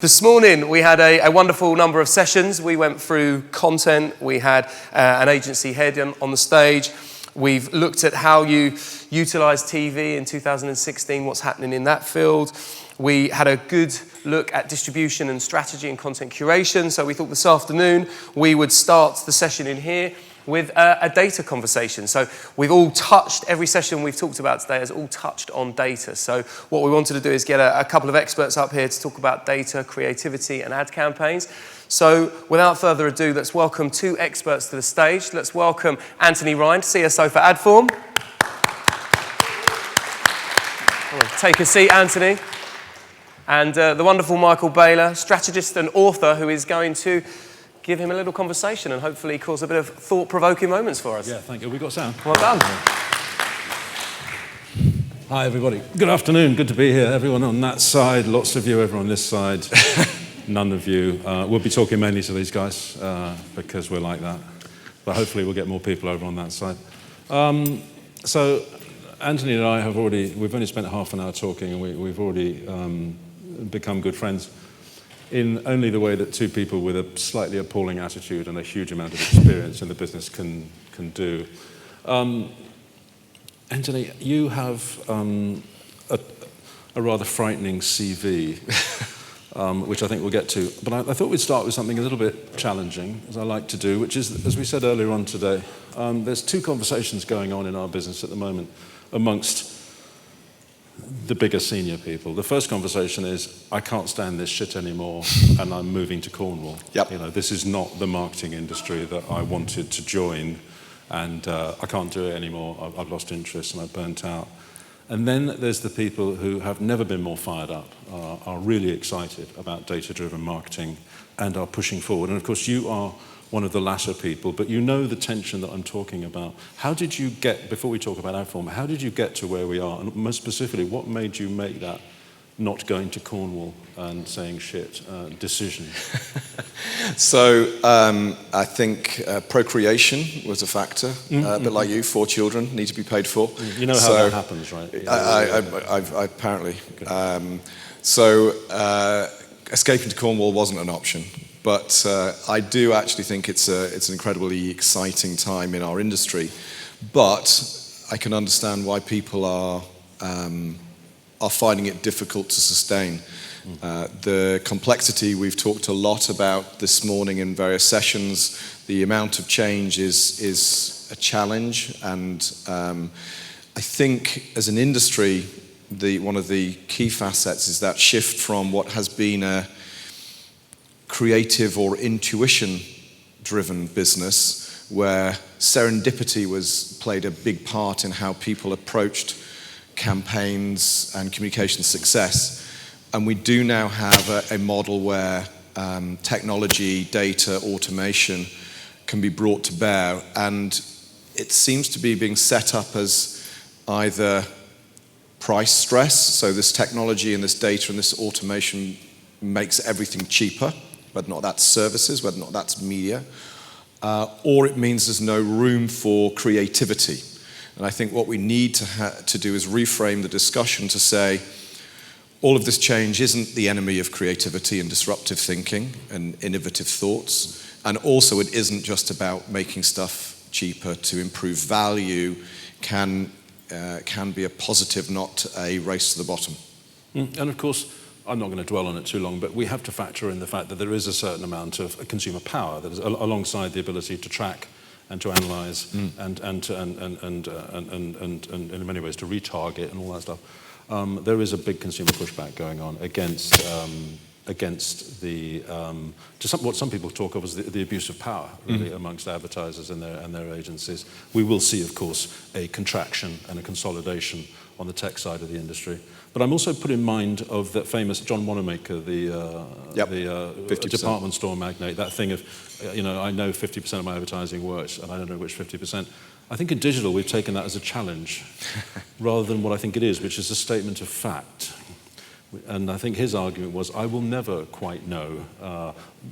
This morning we had a wonderful number of sessions. We went through content, we had an agency head on the stage. We've looked at how you utilise TV in 2016, what's happening in that field. We had a good look at distribution and strategy and content curation. So we thought this afternoon we would start the session in here with a data conversation. So we've all touched, every session we've talked about today has all touched on data. So what we wanted to do is get a couple of experts up here to talk about data, creativity and ad campaigns. So without further ado, let's welcome two experts to the stage. Let's welcome Anthony Rind, CSO for Adform. Take a seat, Anthony. And the wonderful Michael Bayler, strategist and author, who is going to give him a little conversation and hopefully cause a bit of thought-provoking moments for us. Yeah, thank you. Have we got sound? Well done. Hi, everybody. Good afternoon. Good to be here. Everyone on that side, lots of you over on this side, none of you. We'll be talking mainly to these guys because we're like that. But hopefully we'll get more people over on that side. So Anthony and I we've only spent half an hour talking and we've already become good friends in only the way that two people with a slightly appalling attitude and a huge amount of experience in the business can do. Anthony, you have a rather frightening CV, which I think we'll get to. But I thought we'd start with something a little bit challenging, as I like to do, which is, as we said earlier on today, there's two conversations going on in our business at the moment amongst the bigger senior people. The first conversation is, I can't stand this shit anymore and I'm moving to Cornwall. Yep. You know, this is not the marketing industry that I wanted to join and I can't do it anymore. I've lost interest and I've burnt out. And then there's the people who have never been more fired up, are really excited about data-driven marketing and are pushing forward. And of course you are one of the latter people, but you know the tension that I'm talking about. How did you get, before we talk about Adform, how did you get to where we are? And most specifically, what made you make that not going to Cornwall and saying shit decision? So I think procreation was a factor. A bit like you, 4 children need to be paid for. You know how that happens, right? I apparently. So escaping to Cornwall wasn't an option. But I do actually think it's an incredibly exciting time in our industry. But I can understand why people are finding it difficult to sustain. The complexity we've talked a lot about this morning in various sessions, the amount of change is a challenge. And I think as an industry, one of the key facets is that shift from what has been a creative or intuition-driven business where serendipity played a big part in how people approached campaigns and communication success. And we do now have a model where technology, data, automation can be brought to bear. And it seems to be being set up as either price stress, so this technology and this data and this automation makes everything cheaper, whether or not that's services, whether or not that's media, or it means there's no room for creativity. And I think what we need to do is reframe the discussion to say, all of this change isn't the enemy of creativity and disruptive thinking and innovative thoughts, and also it isn't just about making stuff cheaper to improve value, can be a positive, not a race to the bottom. And of course, I'm not going to dwell on it too long, but we have to factor in the fact that there is a certain amount of consumer power that is alongside the ability to track and to analyze and in many ways to retarget and all that stuff. There is a big consumer pushback going on against the what some people talk of as the abuse of power, really, amongst advertisers and their agencies. We will see, of course, a contraction and a consolidation on the tech side of the industry. But I'm also put in mind of that famous John Wanamaker, the department store magnate, that thing of, I know 50% of my advertising works and I don't know which 50%. I think in digital we've taken that as a challenge rather than what I think it is, which is a statement of fact. And I think his argument was, I will never quite know.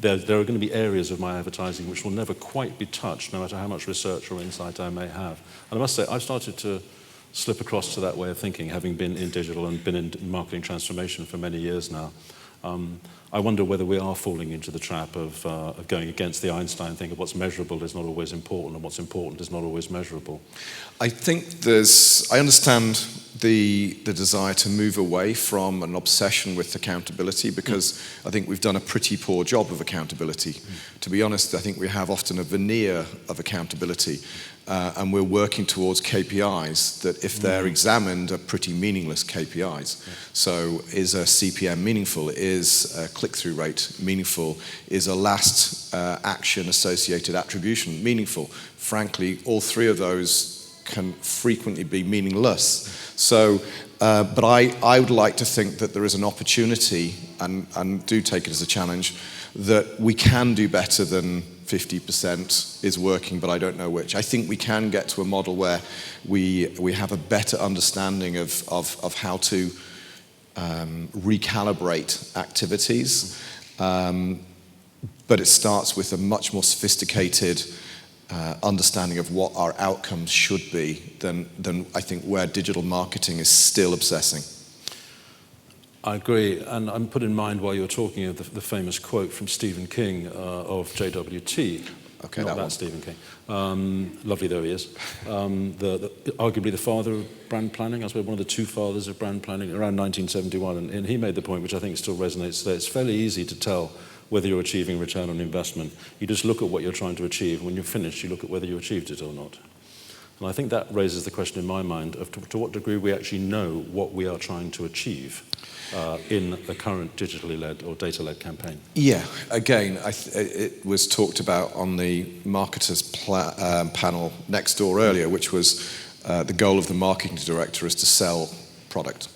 There are going to be areas of my advertising which will never quite be touched, no matter how much research or insight I may have. And I must say, I've started to slip across to that way of thinking, having been in digital and been in marketing transformation for many years now. I wonder whether we are falling into the trap of going against the Einstein thing of what's measurable is not always important and what's important is not always measurable. I think I understand the desire to move away from an obsession with accountability, because I think we've done a pretty poor job of accountability. To be honest, I think we have often a veneer of accountability, and we're working towards KPIs that, if they're examined, are pretty meaningless KPIs. So is a CPM meaningful? Is a click-through rate meaningful? Is a last action associated attribution meaningful? Frankly, all three of those can frequently be meaningless. So, but I would like to think that there is an opportunity, and do take it as a challenge, that we can do better than 50% is working, but I don't know which. I think we can get to a model where we have a better understanding of how to recalibrate activities, but it starts with a much more sophisticated understanding of what our outcomes should be than I think where digital marketing is still obsessing. I agree, and I'm put in mind while you were talking of the famous quote from Stephen King of JWT. Okay, not that Stephen King. Lovely though he is. Arguably the father of brand planning, I suppose one of the two fathers of brand planning, around 1971, and he made the point, which I think still resonates today. It's fairly easy to tell whether you're achieving return on investment. You just look at what you're trying to achieve. When you're finished, you look at whether you achieved it or not. And I think that raises the question in my mind of to what degree we actually know what we are trying to achieve in the current digitally led or data-led campaign. Yeah, again, it was talked about on the marketers panel next door earlier, which was the goal of the marketing director is to sell product.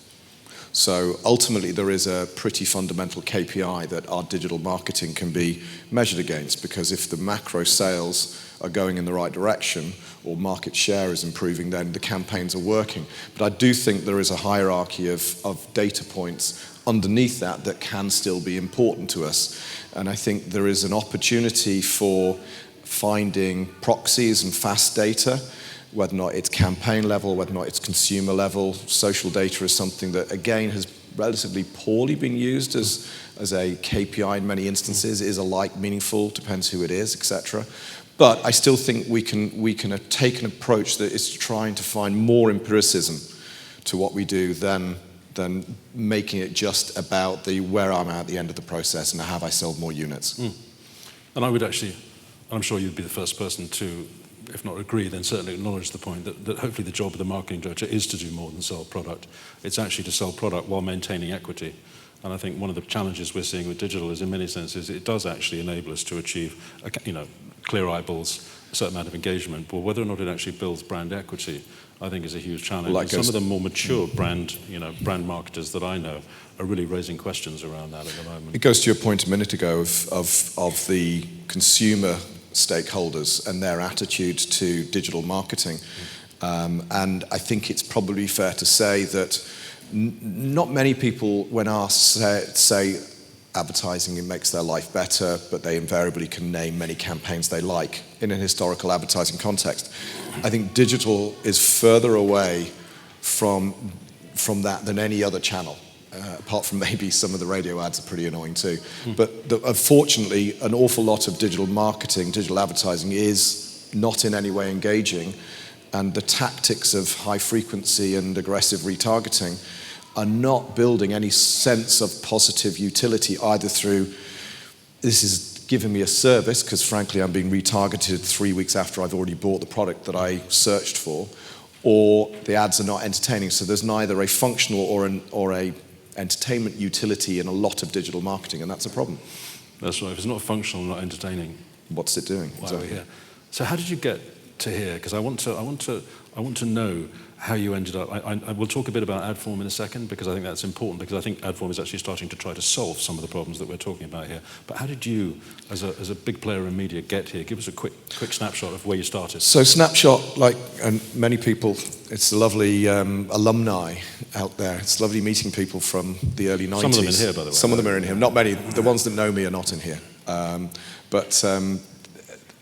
So ultimately there is a pretty fundamental KPI that our digital marketing can be measured against, because if the macro sales are going in the right direction or market share is improving, then the campaigns are working. But I do think there is a hierarchy of data points underneath that can still be important to us. And I think there is an opportunity for finding proxies and fast data, whether or not it's campaign level, whether or not it's consumer level. Social data is something that, again, has relatively poorly been used as a KPI in many instances. Is alike meaningful, depends who it is, etc. But I still think we can take an approach that is trying to find more empiricism to what we do than making it just about where I'm at the end of the process and have I sold more units. And I would actually, I'm sure you'd be the first person to, if not agree, then certainly acknowledge the point that hopefully the job of the marketing director is to do more than sell product. It's actually to sell product while maintaining equity. And I think one of the challenges we're seeing with digital is, in many senses, it does actually enable us to achieve, clear eyeballs, a certain amount of engagement. But whether or not it actually builds brand equity, I think is a huge challenge. Well, some of the more mature brand marketers that I know are really raising questions around that at the moment. It goes to your point a minute ago of the consumer stakeholders and their attitude to digital marketing. And I think it's probably fair to say that not many people, when asked, say advertising, it makes their life better, but they invariably can name many campaigns they like in an historical advertising context. I think digital is further away from that than any other channel. Apart from maybe some of the radio ads are pretty annoying too. But unfortunately, an awful lot of digital marketing, digital advertising is not in any way engaging, and the tactics of high frequency and aggressive retargeting are not building any sense of positive utility, either through, this is giving me a service, because frankly I'm being retargeted 3 weeks after I've already bought the product that I searched for, or the ads are not entertaining. So there's neither a functional or a entertainment utility in a lot of digital marketing, and that's a problem. That's right. If it's not functional, not entertaining, what's it doing? Why are we here? So how did you get to here? Because I want to know how you ended up. I will talk a bit about Adform in a second, because I think that's important, because I think Adform is actually starting to try to solve some of the problems that we're talking about here. But how did you, as a big player in media, get here? Give us a quick snapshot of where you started. So snapshot, like and many people, it's lovely alumni out there. It's lovely meeting people from the early 90s. Some of them in here, by the way. Some of them are in here. Not many. The ones that know me are not in here. But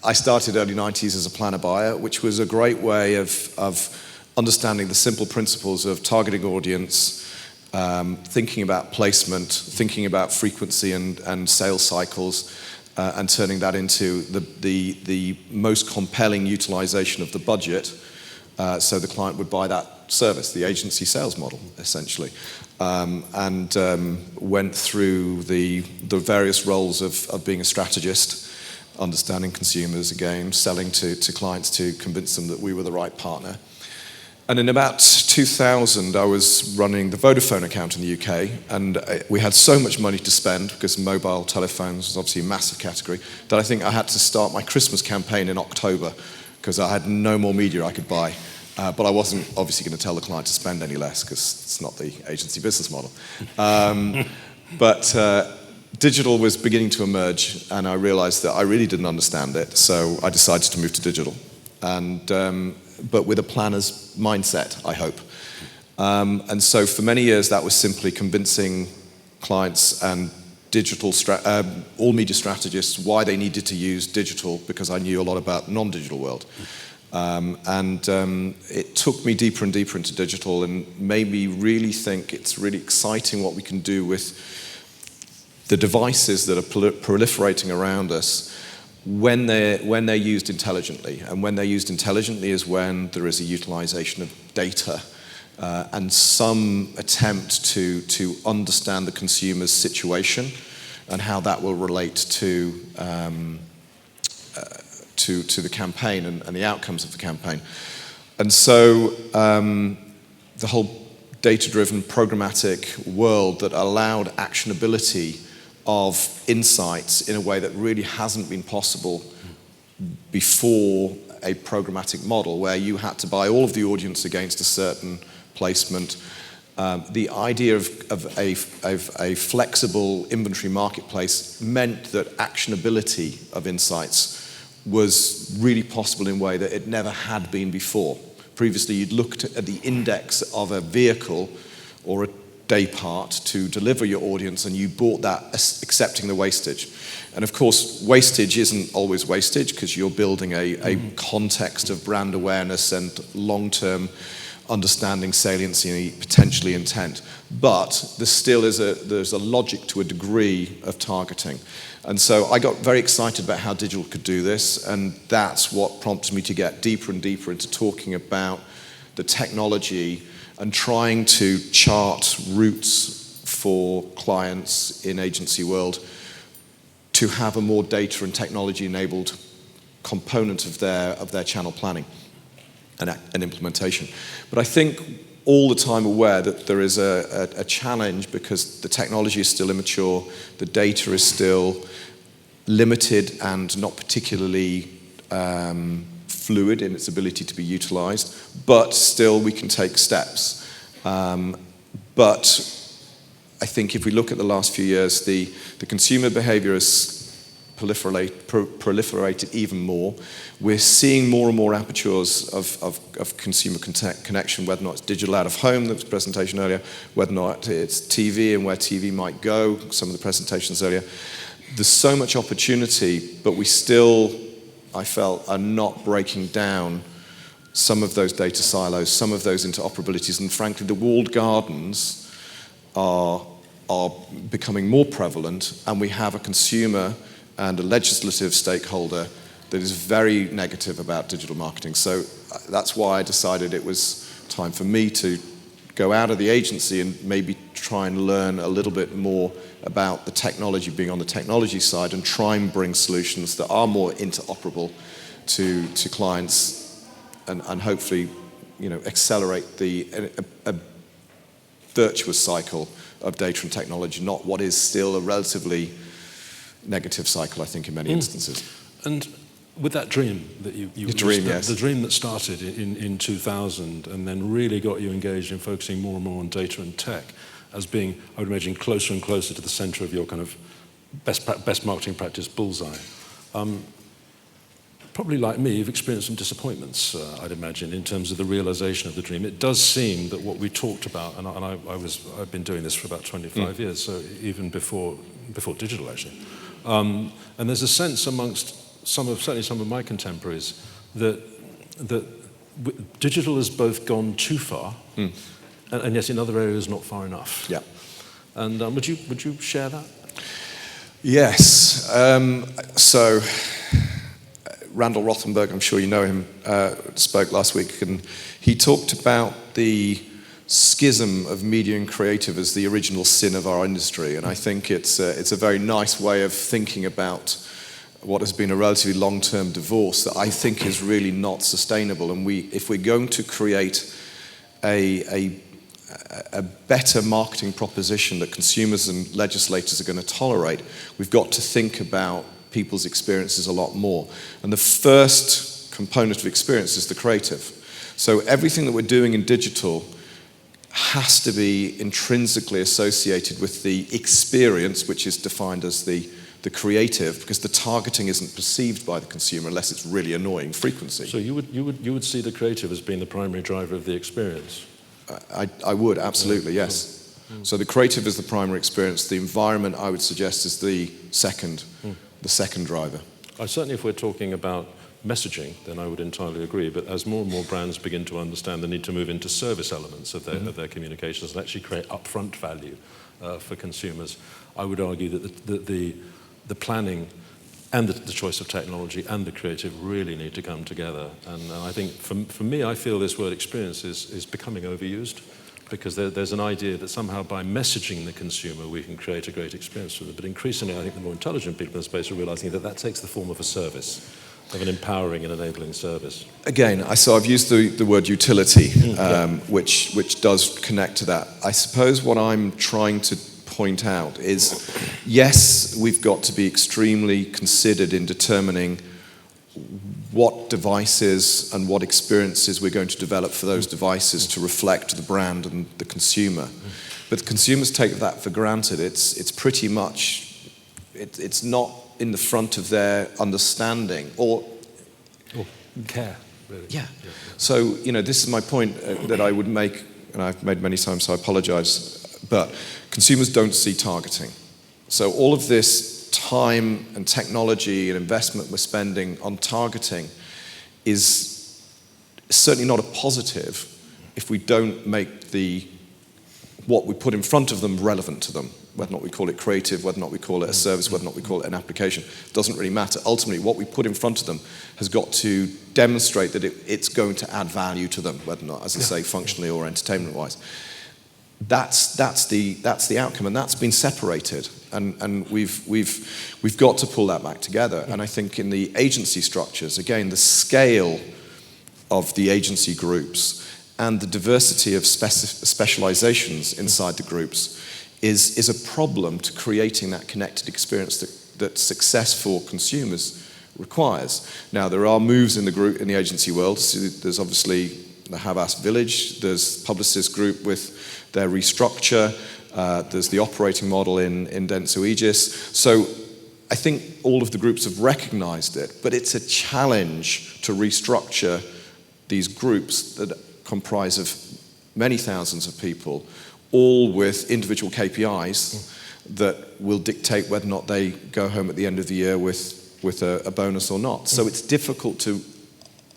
I started early 90s as a planner buyer, which was a great way of understanding the simple principles of targeting audience, thinking about placement, thinking about frequency and sales cycles, and turning that into the most compelling utilization of the budget, so the client would buy that service, the agency sales model, essentially. And went through the various roles of being a strategist, understanding consumers again, selling to clients to convince them that we were the right partner. And in about 2000, I was running the Vodafone account in the UK, and we had so much money to spend, because mobile telephones was obviously a massive category, that I think I had to start my Christmas campaign in October, because I had no more media I could buy. But I wasn't obviously going to tell the client to spend any less, because it's not the agency business model. But digital was beginning to emerge, and I realized that I really didn't understand it, so I decided to move to digital. And but with a planner's mindset, I hope. And so for many years, that was simply convincing clients and all media strategists why they needed to use digital, because I knew a lot about the non-digital world. It took me deeper and deeper into digital and made me really think it's really exciting what we can do with the devices that are proliferating around us when they're used intelligently. And when they're used intelligently is when there is a utilization of data and some attempt to understand the consumer's situation and how that will relate to the campaign and the outcomes of the campaign. And so the whole data-driven programmatic world that allowed actionability of insights in a way that really hasn't been possible before a programmatic model, where you had to buy all of the audience against a certain placement. The idea of a flexible inventory marketplace meant that actionability of insights was really possible in a way that it never had been before. Previously, you'd looked at the index of a vehicle or a day part to deliver your audience, and you bought that accepting the wastage. And of course, wastage isn't always wastage, because you're building a context of brand awareness and long-term understanding, saliency, potentially intent. But there still is there's a logic to a degree of targeting. And so I got very excited about how digital could do this, and that's what prompted me to get deeper and deeper into talking about the technology and trying to chart routes for clients in agency world to have a more data and technology enabled component of their channel planning and implementation. But I think all the time aware that there is a challenge, because the technology is still immature, the data is still limited and not particularly fluid in its ability to be utilized, but still we can take steps. But I think if we look at the last few years, the consumer behavior has proliferated even more. We're seeing more and more apertures of consumer connection, whether or not it's digital out of home, that was the presentation earlier, whether or not it's TV and where TV might go, some of the presentations earlier. There's so much opportunity, but we still, I felt, are not breaking down some of those data silos, some of those interoperabilities, and frankly, the walled gardens are becoming more prevalent, and we have a consumer and a legislative stakeholder that is very negative about digital marketing. So that's why I decided it was time for me to go out of the agency and maybe try and learn a little bit more about the technology, being on the technology side, and try and bring solutions that are more interoperable to clients, and hopefully, accelerate a virtuous cycle of data and technology, not what is still a relatively negative cycle, I think, in many instances. And with that dream that the dream that started in 2000 and then really got you engaged in focusing more and more on data and tech as being, I would imagine, closer and closer to the center of your kind of best marketing practice bullseye. Probably like me, you've experienced some disappointments, I'd imagine, in terms of the realization of the dream. It does seem that what we talked about, and I've been doing this for about 25 years, so even before digital, actually. And there's a sense amongst certainly some of my contemporaries that digital has both gone too far and yes, in other areas, not far enough. Yeah. And would you share that? Yes. So Randall Rothenberg, I'm sure you know him, spoke last week, and he talked about the schism of media and creative as the original sin of our industry. And I think it's a very nice way of thinking about what has been a relatively long-term divorce that I think is really not sustainable. And if we're going to create a better marketing proposition that consumers and legislators are going to tolerate, we've got to think about people's experiences a lot more. And the first component of experience is the creative. So everything that we're doing in digital has to be intrinsically associated with the experience, which is defined as the creative, because the targeting isn't perceived by the consumer unless it's really annoying frequency. So you would see the creative as being the primary driver of the experience? I would, absolutely, yes. So the creative is the primary experience. The environment, I would suggest, is the second driver. Certainly if we're talking about messaging, then I would entirely agree. But as more and more brands begin to understand the need to move into service elements of their communications and actually create upfront value for consumers, I would argue that the planning and the choice of technology and the creative really need to come together. And I think for me, I feel this word experience is becoming overused, because there's an idea that somehow by messaging the consumer we can create a great experience for them. But increasingly, I think the more intelligent people in the space are realizing that takes the form of a service, of an empowering and enabling service. Again, so I've used the word utility, which does connect to that. I suppose what I'm trying to point out is, yes, we've got to be extremely considered in determining what devices and what experiences we're going to develop for those devices to reflect the brand and the consumer. But the consumers take that for granted. It's pretty much, it's not in the front of their understanding or care, really. Yeah. So, this is my point that I would make, and I've made many times, so I apologize, but consumers don't see targeting. So all of this time and technology and investment we're spending on targeting is certainly not a positive if we don't make what we put in front of them relevant to them. Whether or not we call it creative, whether or not we call it a service, whether or not we call it an application, doesn't really matter. Ultimately, what we put in front of them has got to demonstrate that it's going to add value to them, whether or not, as I say, functionally or entertainment-wise. That's the outcome, and that's been separated, and we've got to pull that back together. And I think in the agency structures, again, the scale of the agency groups and the diversity of specializations inside the groups is a problem to creating that connected experience that success for consumers requires. Now, there are moves in the agency world. So there's obviously the Havas Village, there's Publicis Group with their restructure, there's the operating model in Dentsu Aegis. So I think all of the groups have recognized it, but it's a challenge to restructure these groups that comprise of many thousands of people, all with individual KPIs that will dictate whether or not they go home at the end of the year with a bonus or not. So it's difficult to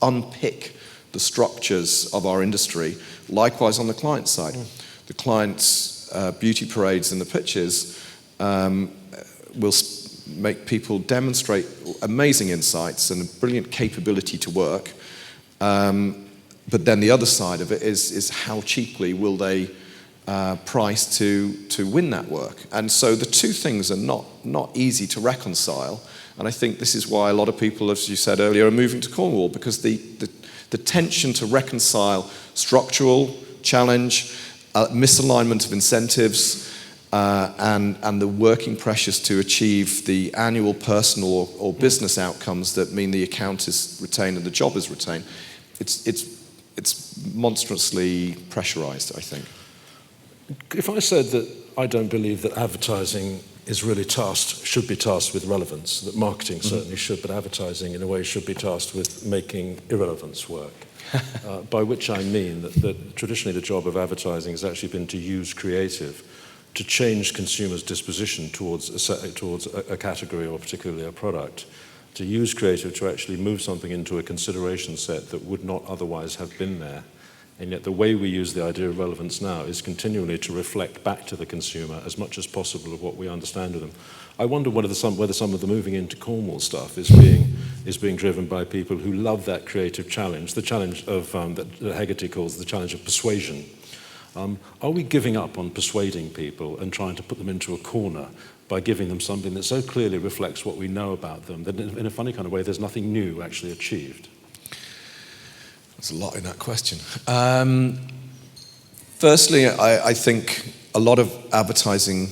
unpick the structures of our industry. Likewise on the client side. The clients' beauty parades and the pitches will make people demonstrate amazing insights and a brilliant capability to work. But then the other side of it is how cheaply will they price to win that work. And so the two things are not easy to reconcile. And I think this is why a lot of people, as you said earlier, are moving to Cornwall, because the tension to reconcile structural challenge, misalignment of incentives, and the working pressures to achieve the annual personal or business outcomes that mean the account is retained and the job is retained, it's monstrously pressurized, I think. If I said that I don't believe that advertising is really should be tasked with relevance, that marketing certainly should, but advertising in a way should be tasked with making irrelevance work, by which I mean that traditionally the job of advertising has actually been to use creative to change consumers' disposition towards a category or particularly a product, to use creative to actually move something into a consideration set that would not otherwise have been there. And yet the way we use the idea of relevance now is continually to reflect back to the consumer as much as possible of what we understand of them. I wonder whether some of the moving into Cornwall stuff is being driven by people who love that creative challenge, the challenge of that Hegarty calls the challenge of persuasion. Are we giving up on persuading people and trying to put them into a corner by giving them something that so clearly reflects what we know about them that in a funny kind of way there's nothing new actually achieved? There's a lot in that question. Firstly, I think a lot of advertising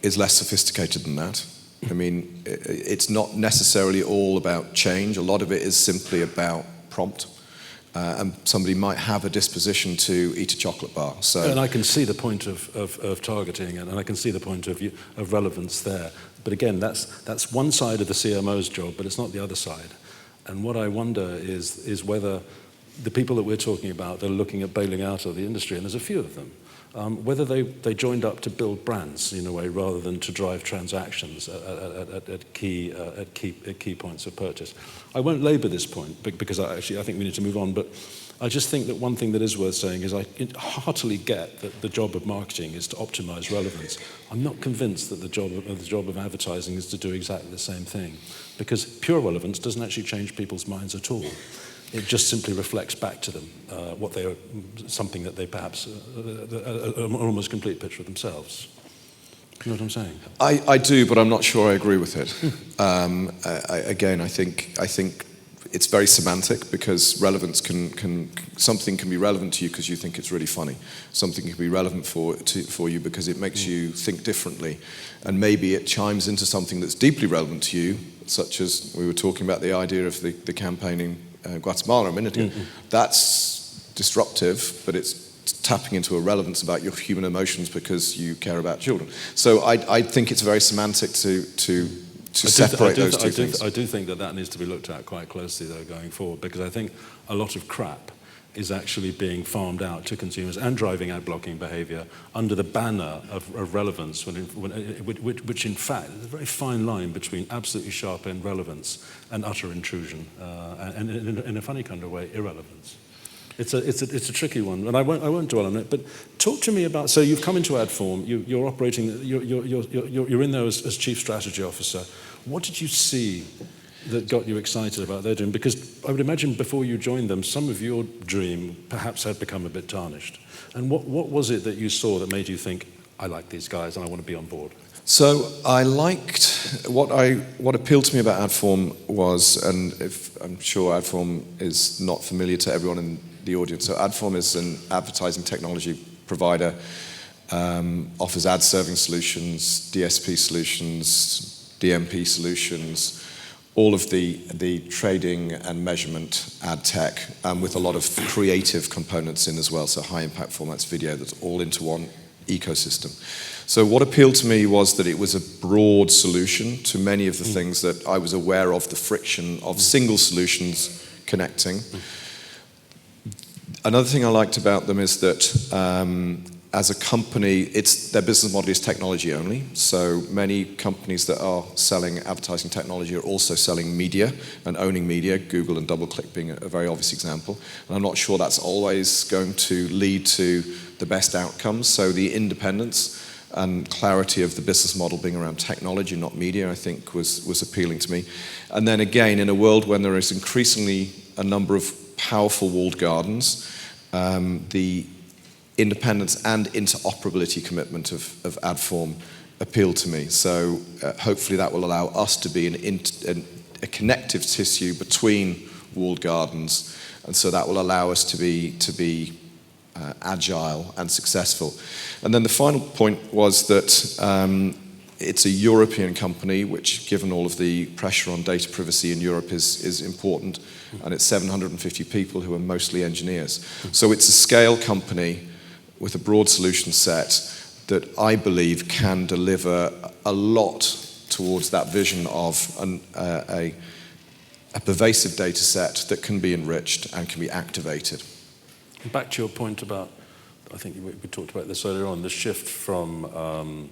is less sophisticated than that. I mean, it's not necessarily all about change. A lot of it is simply about prompt. And somebody might have a disposition to eat a chocolate bar. So, and I can see the point of targeting, and I can see the point of relevance there. But again, that's one side of the CMO's job, but it's not the other side. And what I wonder is whether the people that we're talking about, they're looking at bailing out of the industry, and there's a few of them, whether they joined up to build brands in a way rather than to drive transactions at key points of purchase. I won't labour this point because I think we need to move on, but I just think that one thing that is worth saying is I heartily get that the job of marketing is to optimise relevance. I'm not convinced that the job of advertising is to do exactly the same thing, because pure relevance doesn't actually change people's minds at all. It just simply reflects back to them what they are, something that they perhaps an almost complete picture of themselves. You know what I'm saying? I do, but I'm not sure I agree with it. I think it's very semantic, because relevance something can be relevant to you because you think it's really funny. Something can be relevant for you because it makes you think differently, and maybe it chimes into something that's deeply relevant to you, such as we were talking about the idea of the campaign in Guatemala a minute ago. That's disruptive, but it's tapping into a relevance about your human emotions because you care about children. So I think it's very semantic to separate those two things. I do think that needs to be looked at quite closely, though, going forward, because I think a lot of crap is actually being farmed out to consumers and driving ad blocking behaviour under the banner of relevance, which in fact is a very fine line between absolutely sharp-end relevance and utter intrusion, and in a funny kind of way, irrelevance. It's a tricky one, and I won't dwell on it. But talk to me about. So you've come into Adform. You're operating. You're in there as chief strategy officer. What did you see that got you excited about their doing? Because I would imagine before you joined them, some of your dream perhaps had become a bit tarnished. And what was it that you saw that made you think, I like these guys and I want to be on board? So I liked what appealed to me about Adform was, and I'm sure Adform is not familiar to everyone in the audience. So Adform is an advertising technology provider, offers ad serving solutions, DSP solutions, DMP solutions, all of the trading and measurement ad tech, with a lot of creative components in as well, so high impact formats video that's all into one ecosystem. So what appealed to me was that it was a broad solution to many of the things that I was aware of, the friction of single solutions connecting. Another thing I liked about them is that as a company, their business model is technology only. So many companies that are selling advertising technology are also selling media and owning media, Google and DoubleClick being a very obvious example. And I'm not sure that's always going to lead to the best outcomes. So the independence and clarity of the business model being around technology, not media, I think was appealing to me. And then again, in a world when there is increasingly a number of powerful walled gardens, the independence and interoperability commitment of Adform appealed to me. So hopefully that will allow us to be a connective tissue between walled gardens, and so that will allow us to be agile and successful. And then the final point was that it's a European company, which, given all of the pressure on data privacy in Europe, is important, and it's 750 people who are mostly engineers. So it's a scale company with a broad solution set that I believe can deliver a lot towards that vision of a pervasive data set that can be enriched and can be activated. Back to your point about, I think we talked about this earlier on, the shift from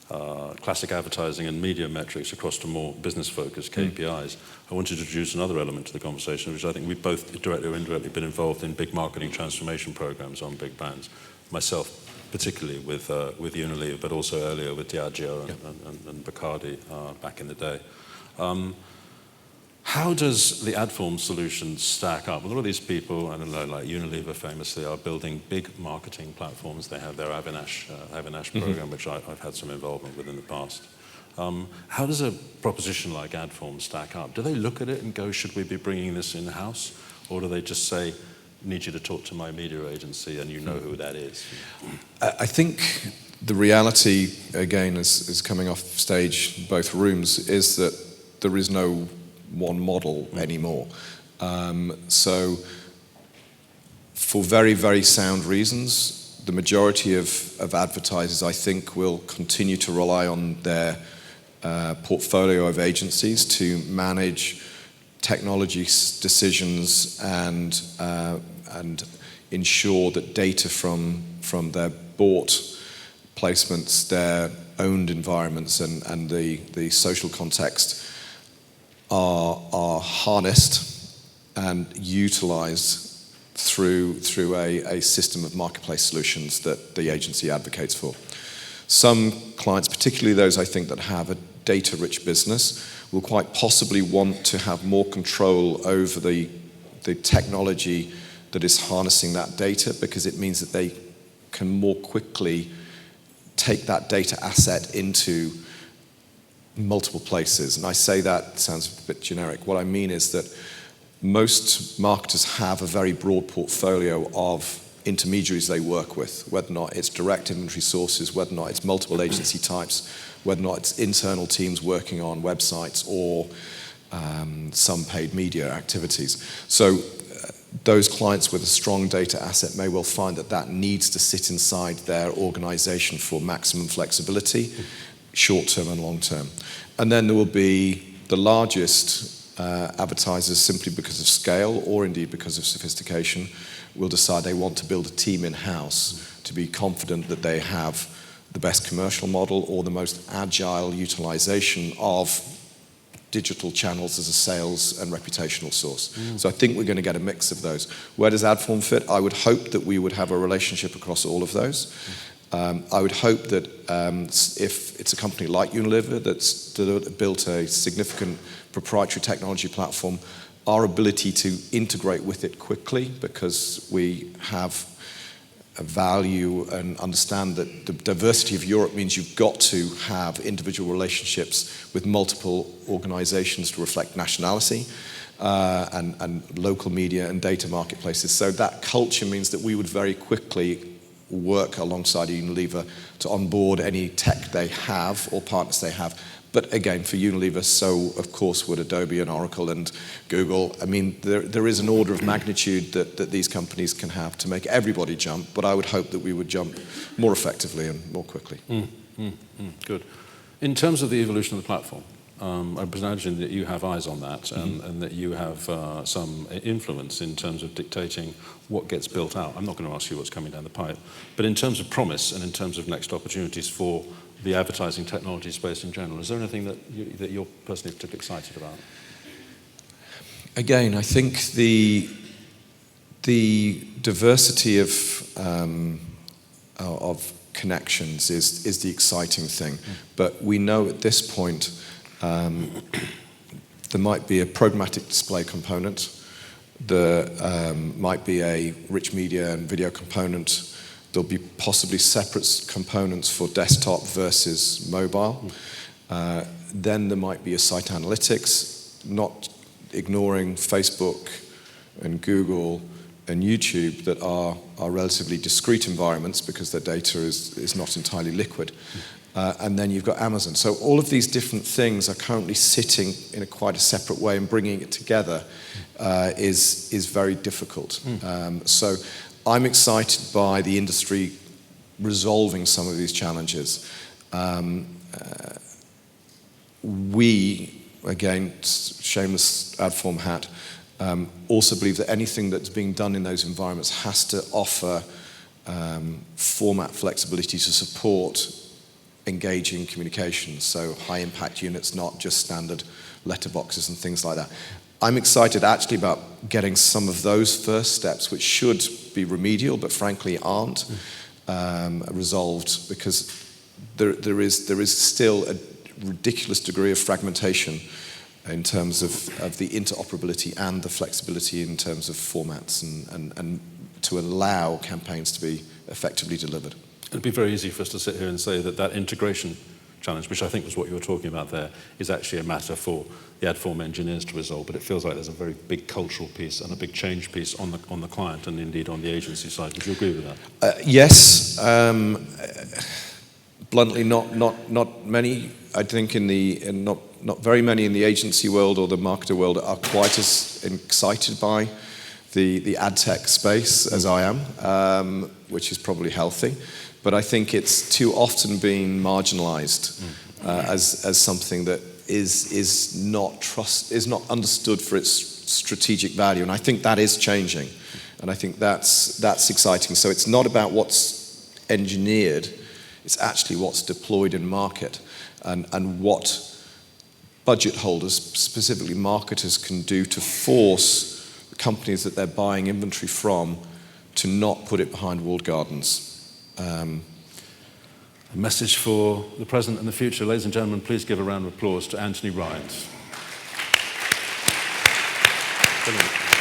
classic advertising and media metrics across to more business-focused KPIs, I want to introduce another element to the conversation, which I think we've both directly or indirectly been involved in big marketing transformation programs on big brands. Myself, particularly with Unilever, but also earlier with Diageo and Bacardi back in the day. How does the Adform solution stack up? A lot of these people, I don't know, like Unilever famously, are building big marketing platforms. They have their Avinash program, which I've had some involvement with in the past. How does a proposition like Adform stack up? Do they look at it and go, should we be bringing this in-house? Or do they just say, need you to talk to my media agency and you know who that is? I think the reality, again, is coming off stage, both rooms, is that there is no one model anymore. So for very, very sound reasons, the majority of advertisers, I think, will continue to rely on their portfolio of agencies to manage technology decisions and ensure that data from their bought placements, their owned environments, and the social context are harnessed and utilized through a system of marketplace solutions that the agency advocates for. Some clients, particularly those I think that have a data-rich business, will quite possibly want to have more control over the technology that is harnessing that data, because it means that they can more quickly take that data asset into multiple places. And I say that sounds a bit generic. What I mean is that most marketers have a very broad portfolio of intermediaries they work with, whether or not it's direct inventory sources, whether or not it's multiple agency types, whether or not it's internal teams working on websites or some paid media activities. So those clients with a strong data asset may well find that needs to sit inside their organization for maximum flexibility, short-term and long-term. And then there will be the largest advertisers, simply because of scale or indeed because of sophistication, will decide they want to build a team in-house to be confident that they have the best commercial model or the most agile utilization of digital channels as a sales and reputational source. So I think we're going to get a mix of those. Where does Adform fit? I would hope that we would have a relationship across all of those. I would hope that if it's a company like Unilever that's built a significant proprietary technology platform, our ability to integrate with it quickly, because we have a value and understand that the diversity of Europe means you've got to have individual relationships with multiple organizations to reflect nationality and local media and data marketplaces. So that culture means that we would very quickly work alongside Unilever to onboard any tech they have or partners they have. But again, for Unilever, so of course would Adobe and Oracle and Google. I mean, there is an order of magnitude that these companies can have to make everybody jump, but I would hope that we would jump more effectively and more quickly. Good. In terms of the evolution of the platform, I imagine that you have eyes on that and that you have some influence in terms of dictating what gets built out. I'm not going to ask you what's coming down the pipe, but in terms of promise and in terms of next opportunities for the advertising technology space in general, is there anything that you're personally particularly excited about? Again, I think the diversity of connections is the exciting thing. But we know at this point there might be a programmatic display component, there might be a rich media and video component. There'll be possibly separate components for desktop versus mobile. Then there might be a site analytics, not ignoring Facebook and Google and YouTube that are relatively discrete environments because their data is not entirely liquid. And then you've got Amazon. So all of these different things are currently sitting in quite a separate way, and bringing it together is very difficult. So I'm excited by the industry resolving some of these challenges. We, again, shameless Adform hat, also believe that anything that's being done in those environments has to offer format flexibility to support engaging communications, so high impact units, not just standard letterboxes and things like that. I'm excited actually about getting some of those first steps, which should be remedial, but frankly aren't, resolved, because there is still a ridiculous degree of fragmentation in terms of the interoperability and the flexibility in terms of formats and to allow campaigns to be effectively delivered. It'd be very easy for us to sit here and say that integration challenge, which I think was what you were talking about there, is actually a matter for the ad form engineers to resolve, but it feels like there's a very big cultural piece and a big change piece on the client and indeed on the agency side. Would you agree with that? Yes. Bluntly, not many. I think not very many in the agency world or the marketer world are quite as excited by the ad tech space as I am, which is probably healthy. But I think it's too often being marginalized as something that is not understood for its strategic value. And I think that is changing. And I think that's exciting. So it's not about what's engineered, it's actually what's deployed in market and what budget holders, specifically marketers, can do to force the companies that they're buying inventory from to not put it behind walled gardens. A message for the present and the future. Ladies and gentlemen, please give a round of applause to Anthony Wright. Brilliant.